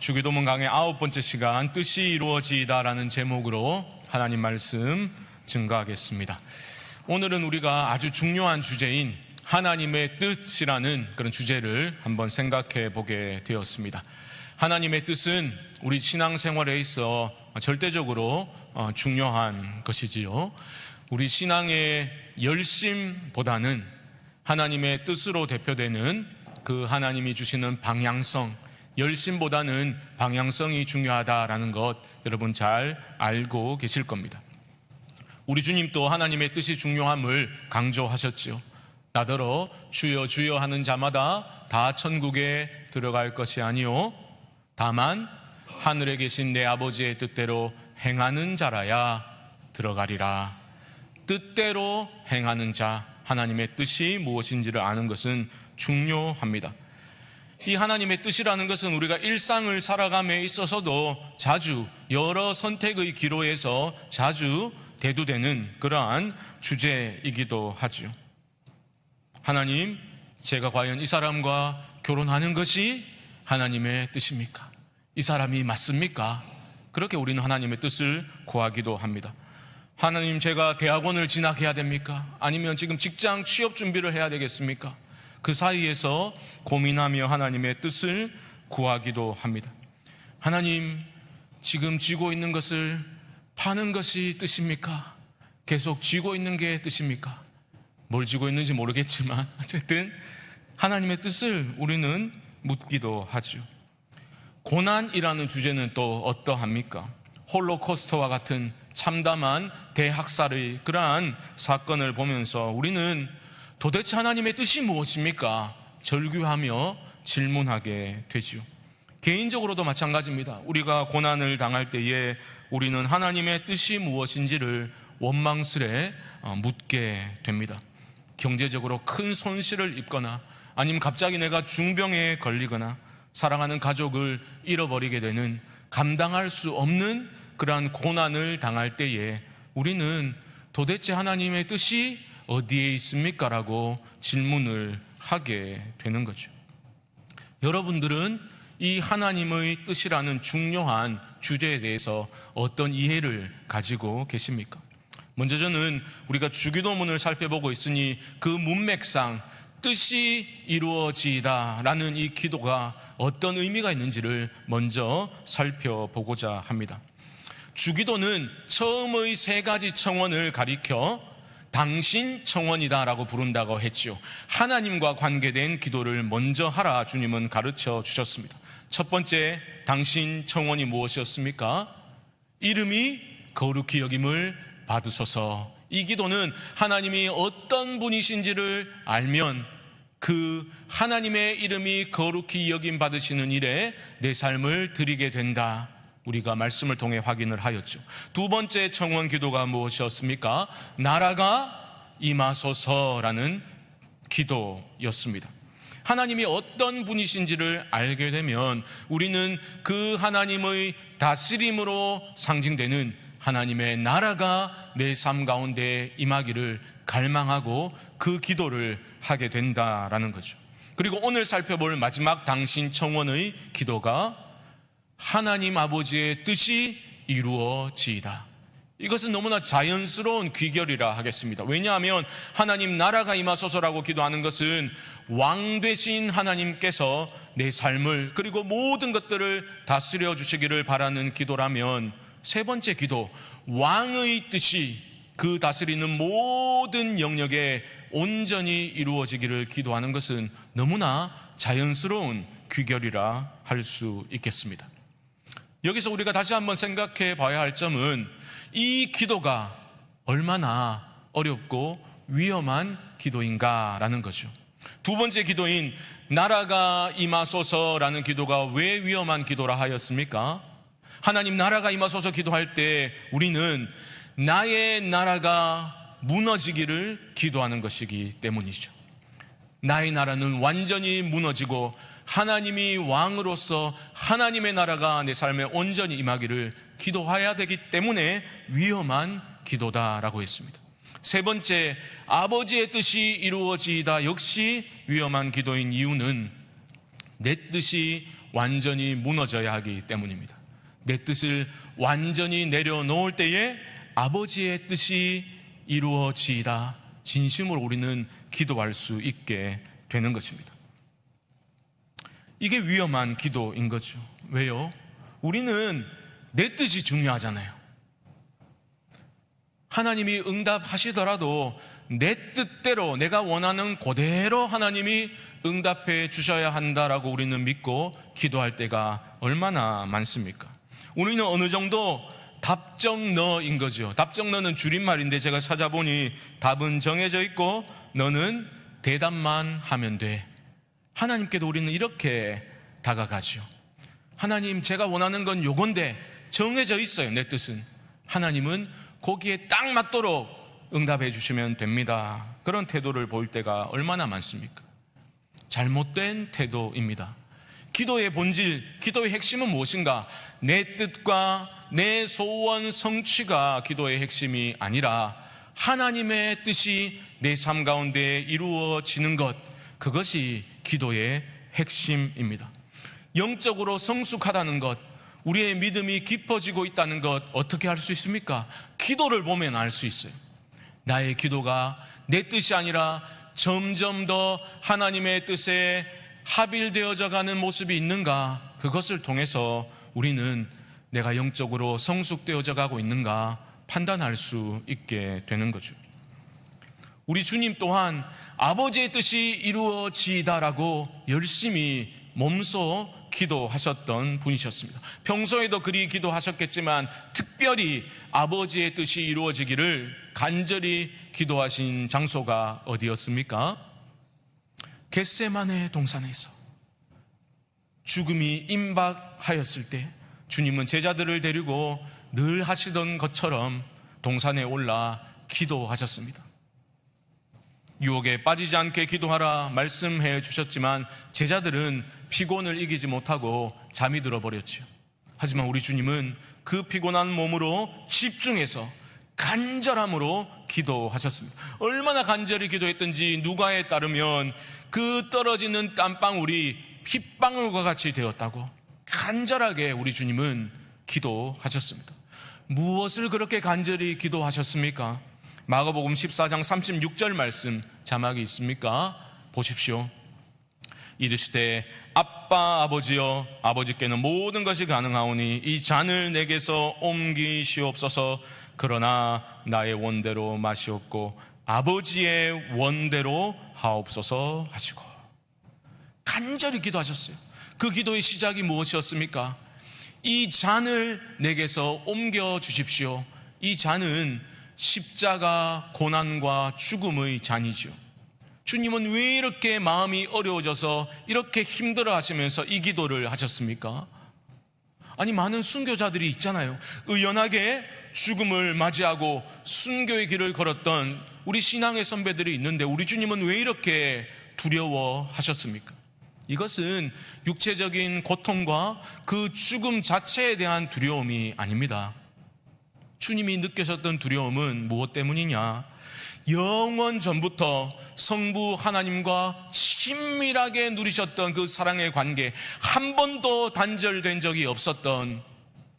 주기도문 강의 9번째 시간 뜻이 이루어지이다라는 제목으로 하나님 말씀 증거하겠습니다. 오늘은 우리가 아주 중요한 주제인 하나님의 뜻이라는 그런 주제를 한번 생각해 보게 되었습니다. 하나님의 뜻은 우리 신앙생활에 있어 절대적으로 중요한 것이지요. 우리 신앙의 열심보다는 하나님의 뜻으로 대표되는 그 하나님이 주시는 방향성, 열심보다는 방향성이 중요하다라는 것 여러분 잘 알고 계실 겁니다. 우리 주님도 하나님의 뜻이 중요함을 강조하셨지요. 나더러 주여 주여 하는 자마다 다 천국에 들어갈 것이 아니요 다만 하늘에 계신 내 아버지의 뜻대로 행하는 자라야 들어가리라. 뜻대로 행하는 자, 하나님의 뜻이 무엇인지를 아는 것은 중요합니다. 이 하나님의 뜻이라는 것은 우리가 일상을 살아감에 있어서도 자주 여러 선택의 기로에서 자주 대두되는 그러한 주제이기도 하죠. 하나님, 제가 과연 이 사람과 결혼하는 것이 하나님의 뜻입니까? 이 사람이 맞습니까? 그렇게 우리는 하나님의 뜻을 구하기도 합니다. 하나님, 제가 대학원을 진학해야 됩니까? 아니면 지금 직장 취업 준비를 해야 되겠습니까? 그 사이에서 고민하며 하나님의 뜻을 구하기도 합니다. 하나님, 지금 쥐고 있는 것을 파는 것이 뜻입니까? 계속 쥐고 있는 게 뜻입니까? 뭘 쥐고 있는지 모르겠지만 어쨌든 하나님의 뜻을 우리는 묻기도 하죠. 고난이라는 주제는 또 어떠합니까? 홀로코스트와 같은 참담한 대학살의 그러한 사건을 보면서 우리는 도대체 하나님의 뜻이 무엇입니까? 절규하며 질문하게 되지요. 개인적으로도 마찬가지입니다. 우리가 고난을 당할 때에 우리는 하나님의 뜻이 무엇인지를 원망스레 묻게 됩니다. 경제적으로 큰 손실을 입거나 아니면 갑자기 내가 중병에 걸리거나 사랑하는 가족을 잃어버리게 되는 감당할 수 없는 그러한 고난을 당할 때에 우리는 도대체 하나님의 뜻이 어디에 있습니까? 라고 질문을 하게 되는 거죠. 여러분들은 이 하나님의 뜻이라는 중요한 주제에 대해서 어떤 이해를 가지고 계십니까? 먼저 저는 우리가 주기도문을 살펴보고 있으니 그 문맥상 뜻이 이루어지이다 라는 이 기도가 어떤 의미가 있는지를 먼저 살펴보고자 합니다. 주기도는 처음의 세 가지 청원을 가리켜 당신 청원이다라고 부른다고 했죠. 하나님과 관계된 기도를 먼저 하라 주님은 가르쳐 주셨습니다. 첫 번째, 당신 청원이 무엇이었습니까? 이름이 거룩히 여김을 받으소서. 이 기도는 하나님이 어떤 분이신지를 알면 그 하나님의 이름이 거룩히 여김 받으시는 일에 내 삶을 드리게 된다. 우리가 말씀을 통해 확인을 하였죠. 두 번째 청원 기도가 무엇이었습니까? 나라가 임하소서라는 기도였습니다. 하나님이 어떤 분이신지를 알게 되면 우리는 그 하나님의 다스림으로 상징되는 하나님의 나라가 내 삶 가운데 임하기를 갈망하고 그 기도를 하게 된다라는 거죠. 그리고 오늘 살펴볼 마지막 당신 청원의 기도가 하나님 아버지의 뜻이 이루어지이다. 이것은 너무나 자연스러운 귀결이라 하겠습니다. 왜냐하면 하나님 나라가 임하소서라고 기도하는 것은 왕 되신 하나님께서 내 삶을 그리고 모든 것들을 다스려 주시기를 바라는 기도라면, 세 번째 기도, 왕의 뜻이 그 다스리는 모든 영역에 온전히 이루어지기를 기도하는 것은 너무나 자연스러운 귀결이라 할 수 있겠습니다. 여기서 우리가 다시 한번 생각해 봐야 할 점은 이 기도가 얼마나 어렵고 위험한 기도인가라는 거죠. 두 번째 기도인 나라가 임하소서라는 기도가 왜 위험한 기도라 하였습니까? 하나님 나라가 임하소서 기도할 때 우리는 나의 나라가 무너지기를 기도하는 것이기 때문이죠. 나의 나라는 완전히 무너지고 하나님이 왕으로서 하나님의 나라가 내 삶에 온전히 임하기를 기도해야 되기 때문에 위험한 기도다라고 했습니다. 세 번째, 아버지의 뜻이 이루어지이다 역시 위험한 기도인 이유는 내 뜻이 완전히 무너져야 하기 때문입니다. 내 뜻을 완전히 내려놓을 때에 아버지의 뜻이 이루어지이다, 진심으로 우리는 기도할 수 있게 되는 것입니다. 이게 위험한 기도인 거죠. 왜요? 우리는 내 뜻이 중요하잖아요. 하나님이 응답하시더라도 내 뜻대로, 내가 원하는 그대로 하나님이 응답해 주셔야 한다라고 우리는 믿고 기도할 때가 얼마나 많습니까? 우리는 어느 정도 답정너인 거죠. 답정너는 줄임말인데 제가 찾아보니 답은 정해져 있고 너는 대답만 하면 돼. 하나님께도 우리는 이렇게 다가가죠. 하나님, 제가 원하는 건 요건데 정해져 있어요, 내 뜻은. 하나님은 거기에 딱 맞도록 응답해 주시면 됩니다. 그런 태도를 보일 때가 얼마나 많습니까? 잘못된 태도입니다. 기도의 본질, 기도의 핵심은 무엇인가? 내 뜻과 내 소원 성취가 기도의 핵심이 아니라 하나님의 뜻이 내 삶 가운데 이루어지는 것, 그것이 기도의 핵심입니다. 영적으로 성숙하다는 것, 우리의 믿음이 깊어지고 있다는 것 어떻게 알 수 있습니까? 기도를 보면 알 수 있어요. 나의 기도가 내 뜻이 아니라 점점 더 하나님의 뜻에 합일되어져 가는 모습이 있는가, 그것을 통해서 우리는 내가 영적으로 성숙되어져 가고 있는가 판단할 수 있게 되는 거죠. 우리 주님 또한 아버지의 뜻이 이루어지다라고 열심히 몸소 기도하셨던 분이셨습니다. 평소에도 그리 기도하셨겠지만 특별히 아버지의 뜻이 이루어지기를 간절히 기도하신 장소가 어디였습니까? 겟세마네 동산에서 죽음이 임박하였을 때 주님은 제자들을 데리고 늘 하시던 것처럼 동산에 올라 기도하셨습니다. 유혹에 빠지지 않게 기도하라 말씀해 주셨지만 제자들은 피곤을 이기지 못하고 잠이 들어버렸죠. 하지만 우리 주님은 그 피곤한 몸으로 집중해서 간절함으로 기도하셨습니다. 얼마나 간절히 기도했던지 누가에 따르면 그 떨어지는 땀방울이 핏방울과 같이 되었다고 간절하게 우리 주님은 기도하셨습니다. 무엇을 그렇게 간절히 기도하셨습니까? 마가복음 14장 36절 말씀 자막이 있습니까? 보십시오. 이르시되 아빠 아버지여, 아버지께는 모든 것이 가능하오니 이 잔을 내게서 옮기시옵소서. 그러나 나의 원대로 마시옵고 아버지의 원대로 하옵소서 하시고 간절히 기도하셨어요. 그 기도의 시작이 무엇이었습니까? 이 잔을 내게서 옮겨 주십시오. 이 잔은 십자가 고난과 죽음의 잔이죠. 주님은 왜 이렇게 마음이 어려워져서 이렇게 힘들어 하시면서 이 기도를 하셨습니까? 아니, 많은 순교자들이 있잖아요. 의연하게 죽음을 맞이하고 순교의 길을 걸었던 우리 신앙의 선배들이 있는데 우리 주님은 왜 이렇게 두려워하셨습니까? 이것은 육체적인 고통과 그 죽음 자체에 대한 두려움이 아닙니다. 주님이 느끼셨던 두려움은 무엇 때문이냐? 영원 전부터 성부 하나님과 친밀하게 누리셨던 그 사랑의 관계, 한 번도 단절된 적이 없었던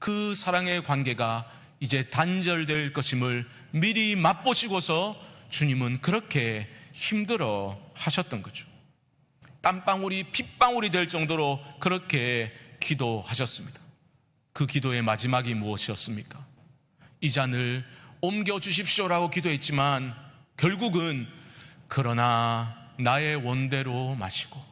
그 사랑의 관계가 이제 단절될 것임을 미리 맛보시고서 주님은 그렇게 힘들어 하셨던 거죠. 땀방울이 핏방울이 될 정도로 그렇게 기도하셨습니다. 그 기도의 마지막이 무엇이었습니까? 이 잔을 옮겨주십시오라고 기도했지만 결국은 그러나 나의 원대로 마시고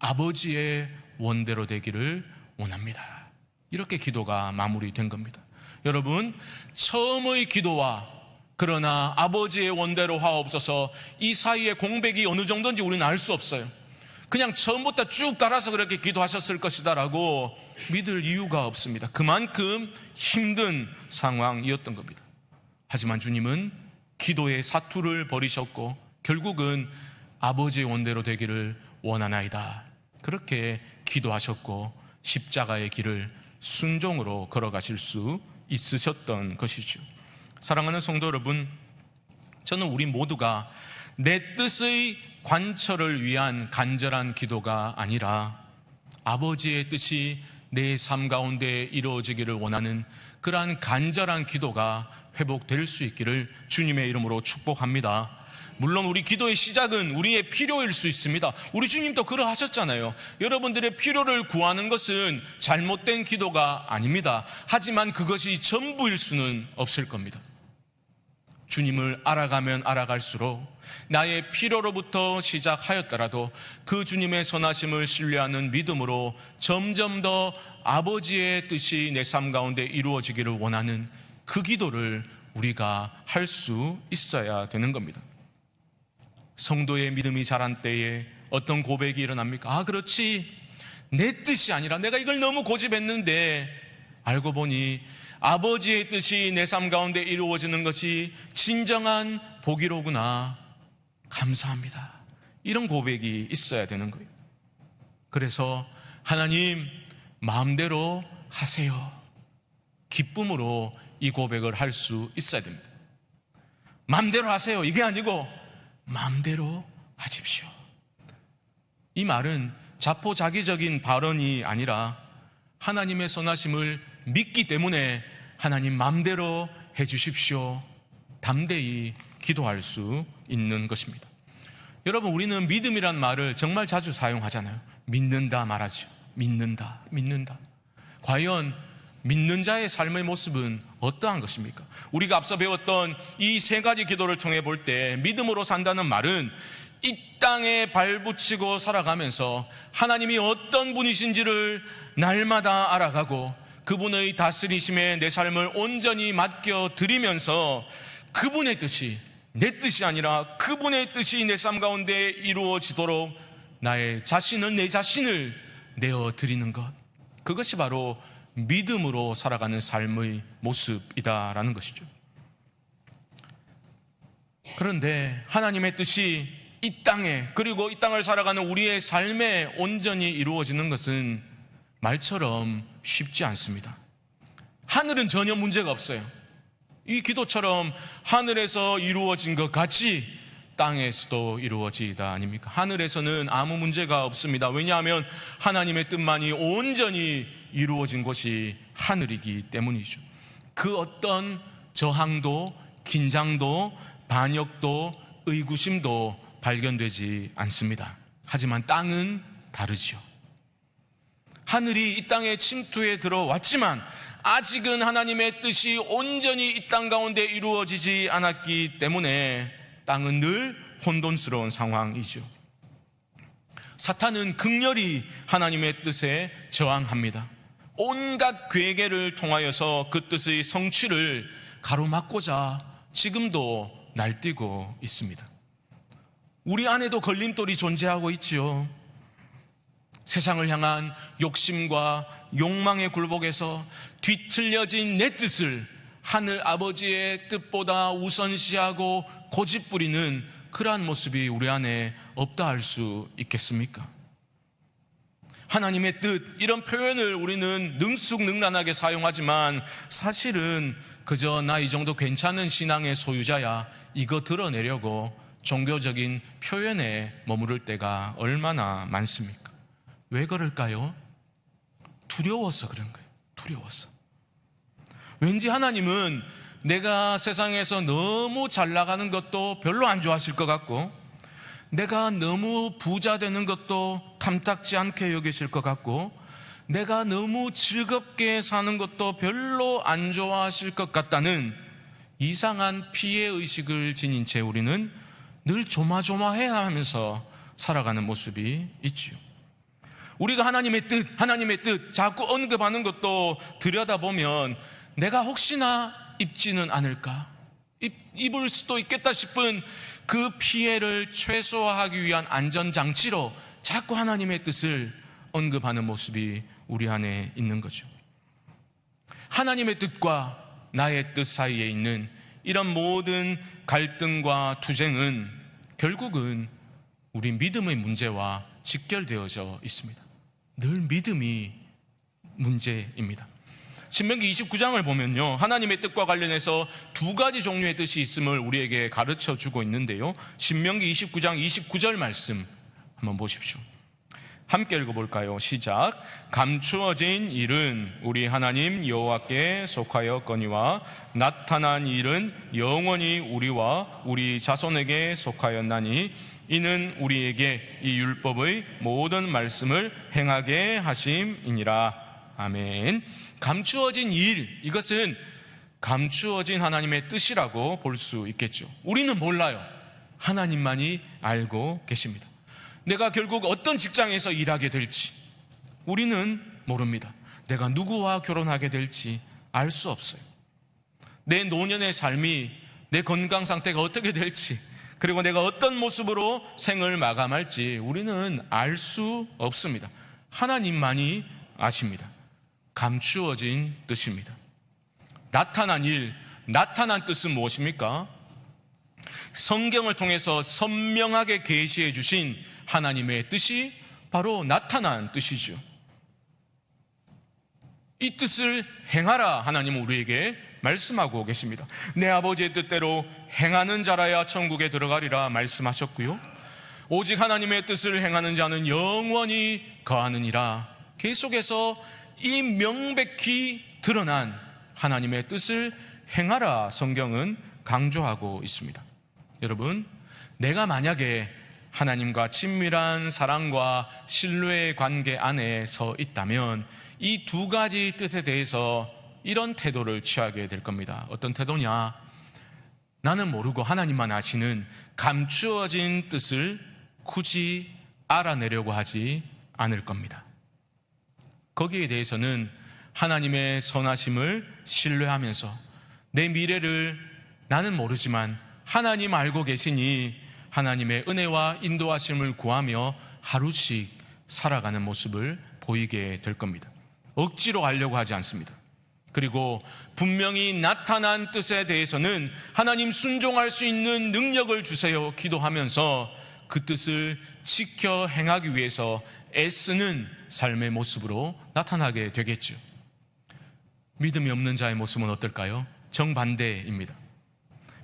아버지의 원대로 되기를 원합니다. 이렇게 기도가 마무리된 겁니다. 여러분, 처음의 기도와 그러나 아버지의 원대로 하옵소서, 이 사이의 공백이 어느 정도인지 우리는 알 수 없어요. 그냥 처음부터 쭉 따라서 그렇게 기도하셨을 것이다라고 믿을 이유가 없습니다. 그만큼 힘든 상황이었던 겁니다. 하지만 주님은 기도의 사투를 벌이셨고 결국은 아버지의 원대로 되기를 원하나이다, 그렇게 기도하셨고 십자가의 길을 순종으로 걸어가실 수 있으셨던 것이죠. 사랑하는 성도 여러분, 저는 우리 모두가 내 뜻의 관철을 위한 간절한 기도가 아니라 아버지의 뜻이 내 삶 가운데 이루어지기를 원하는 그러한 간절한 기도가 회복될 수 있기를 주님의 이름으로 축복합니다. 물론 우리 기도의 시작은 우리의 필요일 수 있습니다. 우리 주님도 그러하셨잖아요. 여러분들의 필요를 구하는 것은 잘못된 기도가 아닙니다. 하지만 그것이 전부일 수는 없을 겁니다. 주님을 알아가면 알아갈수록 나의 필요로부터 시작하였더라도 그 주님의 선하심을 신뢰하는 믿음으로 점점 더 아버지의 뜻이 내 삶 가운데 이루어지기를 원하는 그 기도를 우리가 할 수 있어야 되는 겁니다. 성도의 믿음이 자란 때에 어떤 고백이 일어납니까? 그렇지, 내 뜻이 아니라 내가 이걸 너무 고집했는데 알고 보니 아버지의 뜻이 내 삶 가운데 이루어지는 것이 진정한 복이로구나, 감사합니다, 이런 고백이 있어야 되는 거예요. 그래서 하나님 마음대로 하세요, 기쁨으로 이 고백을 할 수 있어야 됩니다. 마음대로 하세요 이게 아니고 마음대로 하십시오. 이 말은 자포자기적인 발언이 아니라 하나님의 선하심을 믿기 때문에 하나님 마음대로 해주십시오, 담대히 기도할 수 있는 것입니다. 여러분, 우리는 믿음이란 말을 정말 자주 사용하잖아요. 믿는다 말하죠. 믿는다. 과연 믿는 자의 삶의 모습은 어떠한 것입니까? 우리가 앞서 배웠던 이 세 가지 기도를 통해 볼 때 믿음으로 산다는 말은 이 땅에 발붙이고 살아가면서 하나님이 어떤 분이신지를 날마다 알아가고 그분의 다스리심에 내 삶을 온전히 맡겨드리면서 그분의 뜻이, 내 뜻이 아니라 그분의 뜻이 내 삶 가운데 이루어지도록 나의 자신은 내 자신을 내어드리는 것, 그것이 바로 믿음으로 살아가는 삶의 모습이다라는 것이죠. 그런데 하나님의 뜻이 이 땅에, 그리고 이 땅을 살아가는 우리의 삶에 온전히 이루어지는 것은 말처럼 쉽지 않습니다. 하늘은 전혀 문제가 없어요. 이 기도처럼 하늘에서 이루어진 것 같이 땅에서도 이루어지다 아닙니까? 하늘에서는 아무 문제가 없습니다. 왜냐하면 하나님의 뜻만이 온전히 이루어진 곳이 하늘이기 때문이죠. 그 어떤 저항도, 긴장도, 반역도, 의구심도 발견되지 않습니다. 하지만 땅은 다르지요. 하늘이 이 땅에 침투해 들어왔지만 아직은 하나님의 뜻이 온전히 이 땅 가운데 이루어지지 않았기 때문에 땅은 늘 혼돈스러운 상황이죠. 사탄은 극렬히 하나님의 뜻에 저항합니다. 온갖 괴계를 통하여서 그 뜻의 성취를 가로막고자 지금도 날뛰고 있습니다. 우리 안에도 걸림돌이 존재하고 있지요. 세상을 향한 욕심과 욕망의 굴복에서 뒤틀려진 내 뜻을 하늘 아버지의 뜻보다 우선시하고 고집부리는 그러한 모습이 우리 안에 없다 할 수 있겠습니까? 하나님의 뜻, 이런 표현을 우리는 능숙능란하게 사용하지만 사실은 그저 나 이 정도 괜찮은 신앙의 소유자야, 이거 드러내려고 종교적인 표현에 머무를 때가 얼마나 많습니까? 왜 그럴까요? 두려워서 그런 거예요. 두려워서. 왠지 하나님은 내가 세상에서 너무 잘 나가는 것도 별로 안 좋아하실 것 같고, 내가 너무 부자 되는 것도 탐탁지 않게 여기실 것 같고, 내가 너무 즐겁게 사는 것도 별로 안 좋아하실 것 같다는 이상한 피해의식을 지닌 채 우리는 늘 조마조마해야 하면서 살아가는 모습이 있지요. 우리가 하나님의 뜻 자꾸 언급하는 것도 들여다보면 내가 혹시나 입지는 않을까, 입을 수도 있겠다 싶은 그 피해를 최소화하기 위한 안전장치로 자꾸 하나님의 뜻을 언급하는 모습이 우리 안에 있는 거죠. 하나님의 뜻과 나의 뜻 사이에 있는 이런 모든 갈등과 투쟁은 결국은 우리 믿음의 문제와 직결되어져 있습니다. 늘 믿음이 문제입니다. 신명기 29장을 보면요, 하나님의 뜻과 관련해서 두 가지 종류의 뜻이 있음을 우리에게 가르쳐 주고 있는데요, 신명기 29장 29절 말씀 한번 보십시오. 함께 읽어볼까요? 시작. 감추어진 일은 우리 하나님 여호와께 속하였거니와 나타난 일은 영원히 우리와 우리 자손에게 속하였나니 이는 우리에게 이 율법의 모든 말씀을 행하게 하심이니라. 아멘. 감추어진 일, 이것은 감추어진 하나님의 뜻이라고 볼 수 있겠죠. 우리는 몰라요. 하나님만이 알고 계십니다. 내가 결국 어떤 직장에서 일하게 될지 우리는 모릅니다. 내가 누구와 결혼하게 될지 알 수 없어요. 내 노년의 삶이, 내 건강 상태가 어떻게 될지, 그리고 내가 어떤 모습으로 생을 마감할지 우리는 알 수 없습니다. 하나님만이 아십니다. 감추어진 뜻입니다. 나타난 일, 나타난 뜻은 무엇입니까? 성경을 통해서 선명하게 계시해 주신 하나님의 뜻이 바로 나타난 뜻이죠. 이 뜻을 행하라 하나님은 우리에게 말씀하고 계십니다. 내 아버지의 뜻대로 행하는 자라야 천국에 들어가리라 말씀하셨고요, 오직 하나님의 뜻을 행하는 자는 영원히 거하느니라. 계속해서 이 명백히 드러난 하나님의 뜻을 행하라 성경은 강조하고 있습니다. 여러분, 내가 만약에 하나님과 친밀한 사랑과 신뢰의 관계 안에 서 있다면 이 두 가지 뜻에 대해서 이런 태도를 취하게 될 겁니다. 어떤 태도냐? 나는 모르고 하나님만 아시는 감추어진 뜻을 굳이 알아내려고 하지 않을 겁니다. 거기에 대해서는 하나님의 선하심을 신뢰하면서 내 미래를 나는 모르지만 하나님 알고 계시니 하나님의 은혜와 인도하심을 구하며 하루씩 살아가는 모습을 보이게 될 겁니다. 억지로 하려고 하지 않습니다. 그리고 분명히 나타난 뜻에 대해서는 하나님 순종할 수 있는 능력을 주세요 기도하면서 그 뜻을 지켜 행하기 위해서 애쓰는 삶의 모습으로 나타나게 되겠죠. 믿음이 없는 자의 모습은 어떨까요? 정반대입니다.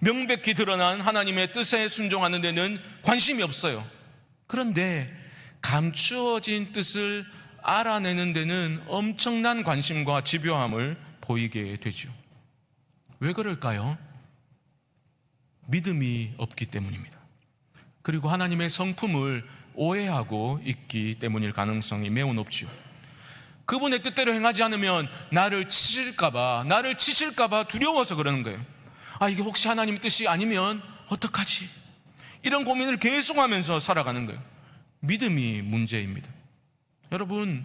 명백히 드러난 하나님의 뜻에 순종하는 데는 관심이 없어요. 그런데 감추어진 뜻을 알아내는 데는 엄청난 관심과 집요함을 보이게 되죠. 왜 그럴까요? 믿음이 없기 때문입니다. 그리고 하나님의 성품을 오해하고 있기 때문일 가능성이 매우 높지요. 그분의 뜻대로 행하지 않으면 나를 치실까봐 두려워서 그러는 거예요. 이게 혹시 하나님의 뜻이 아니면 어떡하지? 이런 고민을 계속하면서 살아가는 거예요. 믿음이 문제입니다. 여러분,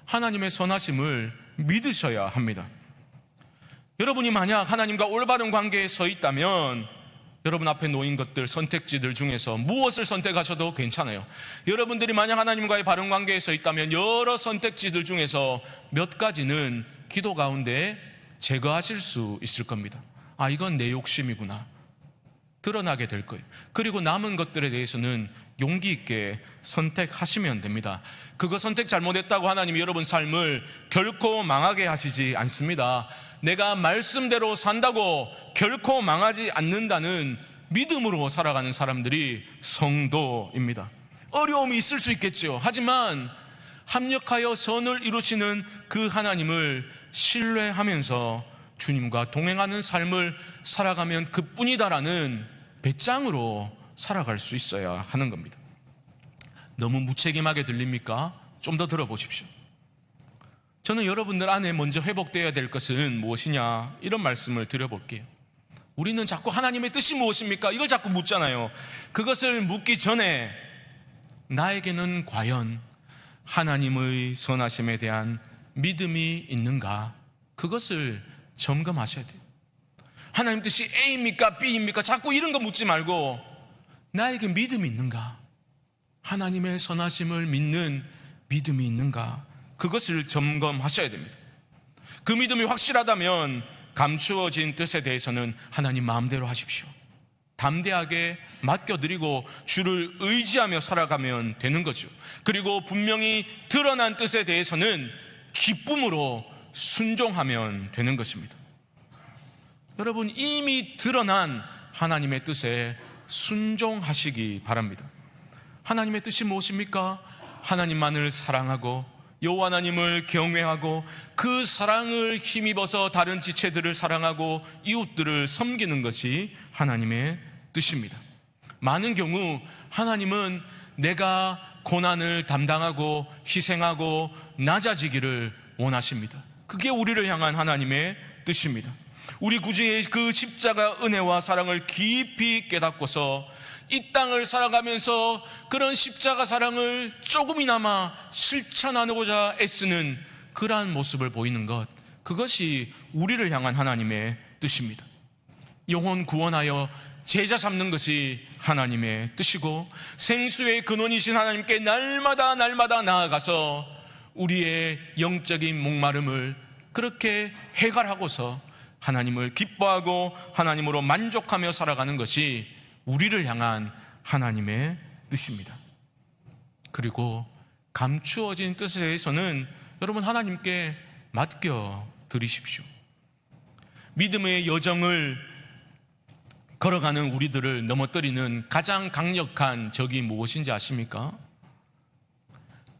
하나님의 선하심을 믿으셔야 합니다. 여러분이 만약 하나님과 올바른 관계에 서 있다면 여러분 앞에 놓인 것들, 선택지들 중에서 무엇을 선택하셔도 괜찮아요. 여러분들이 만약 하나님과의 바른 관계에 서 있다면 여러 선택지들 중에서 몇 가지는 기도 가운데 제거하실 수 있을 겁니다. 이건 내 욕심이구나 드러나게 될 거예요. 그리고 남은 것들에 대해서는 용기 있게 선택하시면 됩니다. 그거 선택 잘못했다고 하나님이 여러분 삶을 결코 망하게 하시지 않습니다. 내가 말씀대로 산다고 결코 망하지 않는다는 믿음으로 살아가는 사람들이 성도입니다. 어려움이 있을 수 있겠죠. 하지만 합력하여 선을 이루시는 그 하나님을 신뢰하면서 주님과 동행하는 삶을 살아가면 그뿐이다라는 배짱으로 살아갈 수 있어야 하는 겁니다. 너무 무책임하게 들립니까? 좀 더 들어보십시오. 저는 여러분들 안에 먼저 회복되어야 될 것은 무엇이냐, 이런 말씀을 드려볼게요. 우리는 자꾸 하나님의 뜻이 무엇입니까? 이걸 자꾸 묻잖아요. 그것을 묻기 전에 나에게는 과연 하나님의 선하심에 대한 믿음이 있는가? 그것을 점검하셔야 돼요. 하나님 뜻이 A입니까? B입니까? 자꾸 이런 거 묻지 말고 나에게 믿음이 있는가? 하나님의 선하심을 믿는 믿음이 있는가? 그것을 점검하셔야 됩니다. 그 믿음이 확실하다면 감추어진 뜻에 대해서는 하나님 마음대로 하십시오. 담대하게 맡겨드리고 주를 의지하며 살아가면 되는 거죠. 그리고 분명히 드러난 뜻에 대해서는 기쁨으로 순종하면 되는 것입니다. 여러분, 이미 드러난 하나님의 뜻에 순종하시기 바랍니다. 하나님의 뜻이 무엇입니까? 하나님만을 사랑하고 여호와 하나님을 경외하고 그 사랑을 힘입어서 다른 지체들을 사랑하고 이웃들을 섬기는 것이 하나님의 뜻입니다. 많은 경우 하나님은 내가 고난을 담당하고 희생하고 낮아지기를 원하십니다. 그게 우리를 향한 하나님의 뜻입니다. 우리 구주의 그 십자가 은혜와 사랑을 깊이 깨닫고서 이 땅을 살아가면서 그런 십자가 사랑을 조금이나마 실천하고자 애쓰는 그러한 모습을 보이는 것, 그것이 우리를 향한 하나님의 뜻입니다. 영혼 구원하여 제자 삼는 것이 하나님의 뜻이고, 생수의 근원이신 하나님께 날마다 나아가서 우리의 영적인 목마름을 그렇게 해결하고서 하나님을 기뻐하고 하나님으로 만족하며 살아가는 것이 우리를 향한 하나님의 뜻입니다. 그리고 감추어진 뜻에 대해서는 여러분 하나님께 맡겨 드리십시오. 믿음의 여정을 걸어가는 우리들을 넘어뜨리는 가장 강력한 적이 무엇인지 아십니까?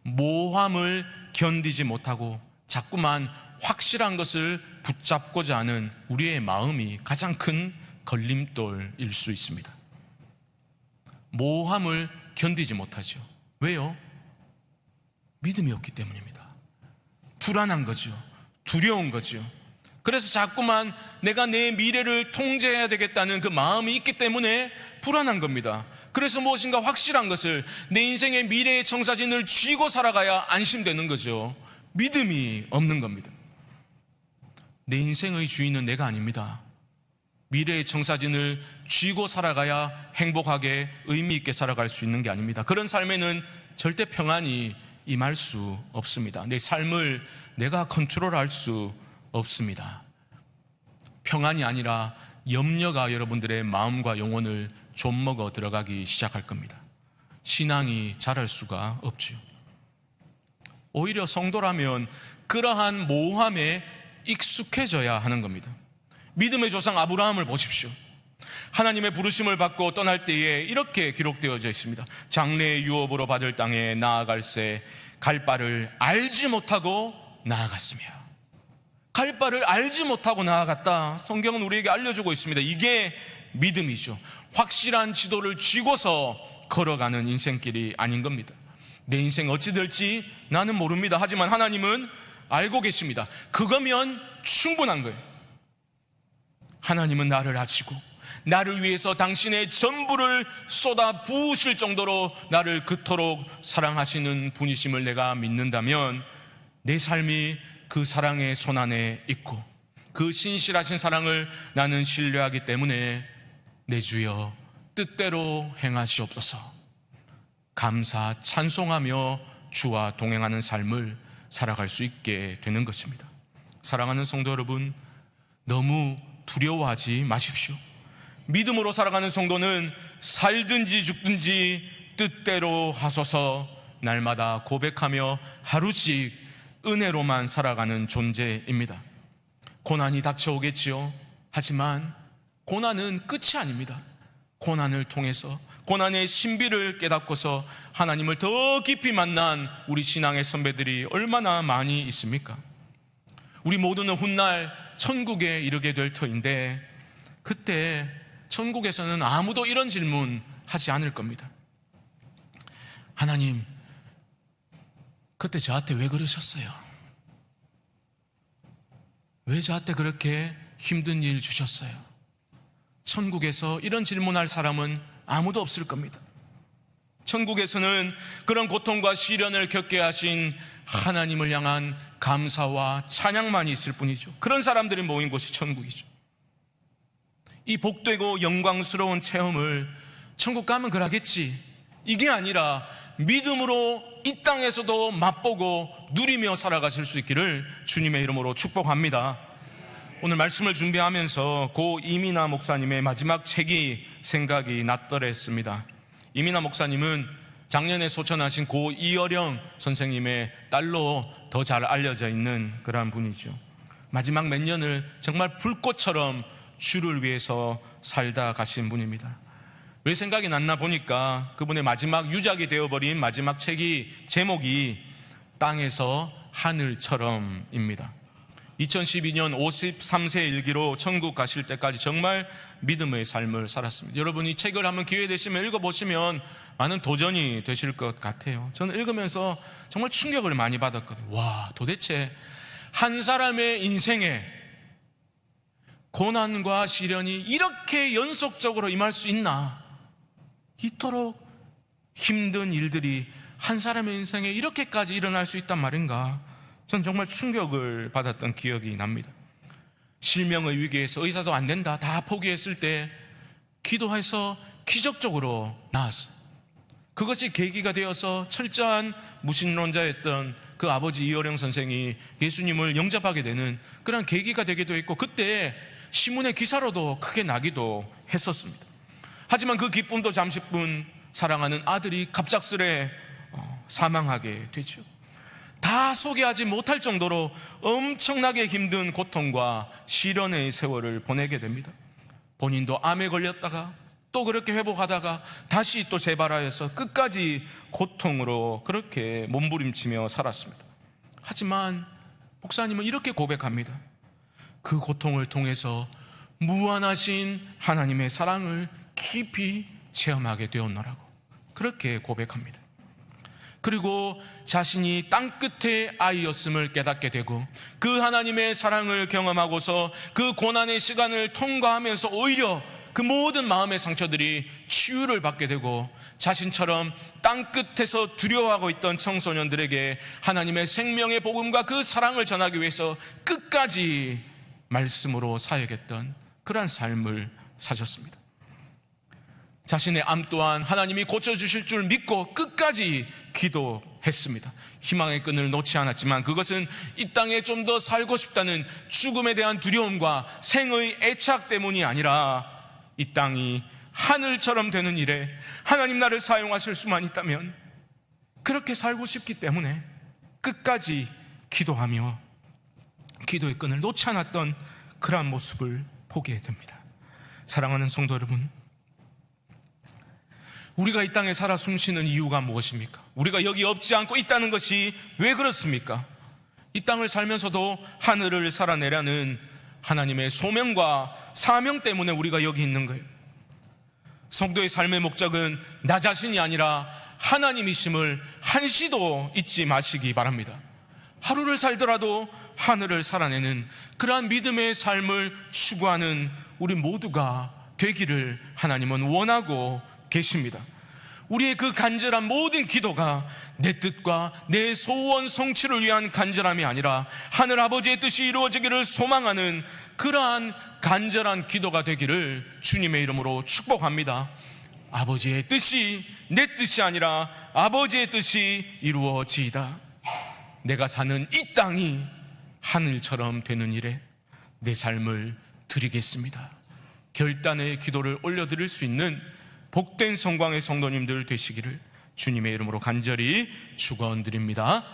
모함을 견디지 못하고 자꾸만 확실한 것을 붙잡고자 하는 우리의 마음이 가장 큰 걸림돌일 수 있습니다. 모함을 견디지 못하죠. 왜요? 믿음이 없기 때문입니다. 불안한 거죠. 두려운 거죠. 그래서 자꾸만 내가 내 미래를 통제해야 되겠다는 그 마음이 있기 때문에 불안한 겁니다. 그래서 무엇인가 확실한 것을, 내 인생의 미래의 청사진을 쥐고 살아가야 안심되는 거죠. 믿음이 없는 겁니다. 내 인생의 주인은 내가 아닙니다. 미래의 청사진을 쥐고 살아가야 행복하게 의미 있게 살아갈 수 있는 게 아닙니다. 그런 삶에는 절대 평안이 임할 수 없습니다. 내 삶을 내가 컨트롤할 수 없습니다. 평안이 아니라 염려가 여러분들의 마음과 영혼을 좀먹어 들어가기 시작할 겁니다. 신앙이 자랄 수가 없죠. 오히려 성도라면 그러한 모함에 익숙해져야 하는 겁니다. 믿음의 조상 아브라함을 보십시오. 하나님의 부르심을 받고 떠날 때에 이렇게 기록되어져 있습니다. 장래의 유업으로 받을 땅에 나아갈새 갈 바를 알지 못하고 나아갔으며. 갈 바를 알지 못하고 나아갔다. 성경은 우리에게 알려주고 있습니다. 이게 믿음이죠. 확실한 지도를 쥐고서 걸어가는 인생길이 아닌 겁니다. 내 인생 어찌 될지 나는 모릅니다. 하지만 하나님은 알고 계십니다. 그거면 충분한 거예요. 하나님은 나를 아시고 나를 위해서 당신의 전부를 쏟아 부으실 정도로 나를 그토록 사랑하시는 분이심을 내가 믿는다면 내 삶이 그 사랑의 손안에 있고 그 신실하신 사랑을 나는 신뢰하기 때문에 내 주여 뜻대로 행하시옵소서, 감사 찬송하며 주와 동행하는 삶을 살아갈 수 있게 되는 것입니다. 사랑하는 성도 여러분, 너무 두려워하지 마십시오. 믿음으로 살아가는 성도는 살든지 죽든지 뜻대로 하소서 날마다 고백하며 하루씩 은혜로만 살아가는 존재입니다. 고난이 닥쳐오겠지요. 하지만 고난은 끝이 아닙니다. 고난을 통해서 고난의 신비를 깨닫고서 하나님을 더 깊이 만난 우리 신앙의 선배들이 얼마나 많이 있습니까? 우리 모두는 훗날 천국에 이르게 될 터인데 그때 천국에서는 아무도 이런 질문 하지 않을 겁니다. 하나님, 그때 저한테 왜 그러셨어요? 왜 저한테 그렇게 힘든 일 주셨어요? 천국에서 이런 질문할 사람은 아무도 없을 겁니다. 천국에서는 그런 고통과 시련을 겪게 하신 하나님을 향한 감사와 찬양만이 있을 뿐이죠. 그런 사람들이 모인 곳이 천국이죠. 이 복되고 영광스러운 체험을 천국 가면 그러겠지, 이게 아니라 믿음으로 이 땅에서도 맛보고 누리며 살아가실 수 있기를 주님의 이름으로 축복합니다. 오늘 말씀을 준비하면서 고 이민아 목사님의 마지막 책이 생각이 났더랬습니다. 이민아 목사님은 작년에 소천하신 고 이어령 선생님의 딸로 더 잘 알려져 있는 그러한 분이죠. 마지막 몇 년을 정말 불꽃처럼 주를 위해서 살다 가신 분입니다. 왜 생각이 났나 보니까 그분의 마지막 유작이 되어버린 마지막 책이 제목이 땅에서 하늘처럼입니다. 2012년 53세 일기로 천국 가실 때까지 정말 믿음의 삶을 살았습니다. 여러분, 이 책을 한번 기회 되시면 읽어보시면 많은 도전이 되실 것 같아요. 저는 읽으면서 정말 충격을 많이 받았거든요. 와, 도대체 한 사람의 인생에 고난과 시련이 이렇게 연속적으로 임할 수 있나? 이토록 힘든 일들이 한 사람의 인생에 이렇게까지 일어날 수 있단 말인가? 전 정말 충격을 받았던 기억이 납니다. 실명의 위기에서 의사도 안 된다 다 포기했을 때 기도해서 기적적으로 나았어요. 그것이 계기가 되어서 철저한 무신론자였던 그 아버지 이어령 선생이 예수님을 영접하게 되는 그런 계기가 되기도 했고, 그때 신문의 기사로도 크게 나기도 했었습니다. 하지만 그 기쁨도 잠시뿐, 사랑하는 아들이 갑작스레 사망하게 되죠. 다 소개하지 못할 정도로 엄청나게 힘든 고통과 시련의 세월을 보내게 됩니다. 본인도 암에 걸렸다가 또 그렇게 회복하다가 다시 또 재발하여서 끝까지 고통으로 그렇게 몸부림치며 살았습니다. 하지만 목사님은 이렇게 고백합니다. 그 고통을 통해서 무한하신 하나님의 사랑을 깊이 체험하게 되었노라고 그렇게 고백합니다. 그리고 자신이 땅끝의 아이였음을 깨닫게 되고 그 하나님의 사랑을 경험하고서 그 고난의 시간을 통과하면서 오히려 그 모든 마음의 상처들이 치유를 받게 되고 자신처럼 땅끝에서 두려워하고 있던 청소년들에게 하나님의 생명의 복음과 그 사랑을 전하기 위해서 끝까지 말씀으로 사역했던 그러한 삶을 사셨습니다. 자신의 암 또한 하나님이 고쳐주실 줄 믿고 끝까지 기도했습니다. 희망의 끈을 놓지 않았지만 그것은 이 땅에 좀 더 살고 싶다는 죽음에 대한 두려움과 생의 애착 때문이 아니라 이 땅이 하늘처럼 되는 일에 하나님 나를 사용하실 수만 있다면 그렇게 살고 싶기 때문에 끝까지 기도하며 기도의 끈을 놓지 않았던 그러한 모습을 보게 됩니다. 사랑하는 성도 여러분, 우리가 이 땅에 살아 숨쉬는 이유가 무엇입니까? 우리가 여기 없지 않고 있다는 것이 왜 그렇습니까? 이 땅을 살면서도 하늘을 살아내라는 하나님의 소명과 사명 때문에 우리가 여기 있는 거예요. 성도의 삶의 목적은 나 자신이 아니라 하나님이심을 한시도 잊지 마시기 바랍니다. 하루를 살더라도 하늘을 살아내는 그러한 믿음의 삶을 추구하는 우리 모두가 되기를 하나님은 원하고 계십니다. 우리의 그 간절한 모든 기도가 내 뜻과 내 소원 성취를 위한 간절함이 아니라 하늘 아버지의 뜻이 이루어지기를 소망하는 그러한 간절한 기도가 되기를 주님의 이름으로 축복합니다. 아버지의 뜻이 내 뜻이 아니라 아버지의 뜻이 이루어지이다. 내가 사는 이 땅이 하늘처럼 되는 일에 내 삶을 드리겠습니다. 결단의 기도를 올려드릴 수 있는 복된 성광의 성도님들 되시기를 주님의 이름으로 간절히 축원드립니다.